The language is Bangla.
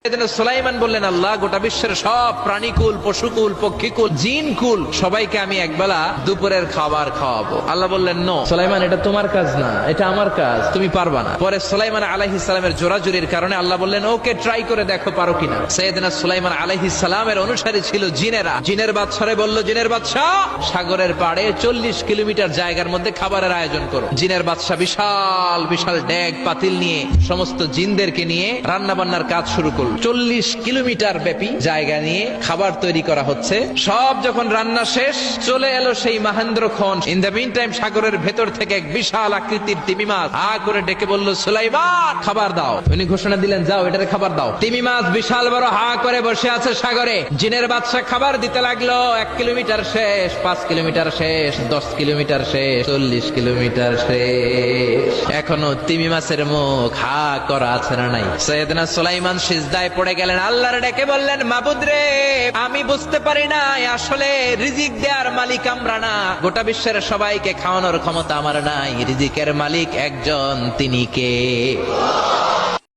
সুলাইমান বললেন, আল্লাহ, গোটা বিশ্বের সব প্রাণীকুল, পশুকুল, পক্ষীকুল, জিনকুল সবাইকে আমি একবেলা দুপুরের খাবার খাওয়াবো। আল্লাহ বললেন, নো সুলাইমান, এটা তোমার কাজ না, এটা আমার কাজ, তুমি পারবা না। পরে সুলাইমান আলাইহিস সালামের জোরাজুরির কারণে আল্লাহ বললেন, ওকে, ট্রাই করে দেখো পারো কিনা। সাইয়েদনা সুলাইমান আলাইহিস সালামের অনুসারী ছিল জিনেরা। জিনের বাদশারে বলল, জিনের বাদশাহ, সাগরের পাড়ে 40 কিলোমিটার জায়গার মধ্যে খাবারের আয়োজন করো। জিনের বাদশাহ বিশাল বিশাল ডেগ পাতিল নিয়ে সমস্ত জিনদেরকে নিয়ে রান্না বান্নার কাজ শুরু করল। 40 কিলোমিটার ব্যাপী জায়গা নিয়ে খাবার তৈরি করা হচ্ছে। সব যখন রান্না শেষ, চলে এলো সেই মহেন্দ্রক্ষণ। ইন দ্য মিন টাইম সাগরের ভেতর থেকে এক বিশাল আকৃতির তিমি মাছ হা করে ডেকে বলল, সুলাইমান, খাবার দাও। উনি ঘোষণা দিলেন, যাও, এটারে খাবার দাও। তিমি মাছ বিশাল বড় হা করে বসে আছে সাগরে। জিনের বাদশা খাবার দিতে লাগলো। 1 কিলোমিটার শেষ, 5 কিলোমিটার শেষ, 10 কিলোমিটার শেষ, 40 কিলোমিটার শেষ। এখনো তিমি মাছের মুখ হা করা আছে না নাই? সৈয়দনা সুলাইমান সিজদায় পড়ে গেলেন, আল্লাহর ডেকে বললেন, মাবুদ রে, আমি বুঝতে পারি না, আসলে রিজিক দেওয়ার মালিক আমরা না, গোটা বিশ্বের সবাইকে খাওয়ানোর ক্ষমতা আমার নাই, রিজিকের মালিক একজন, তিনি কে?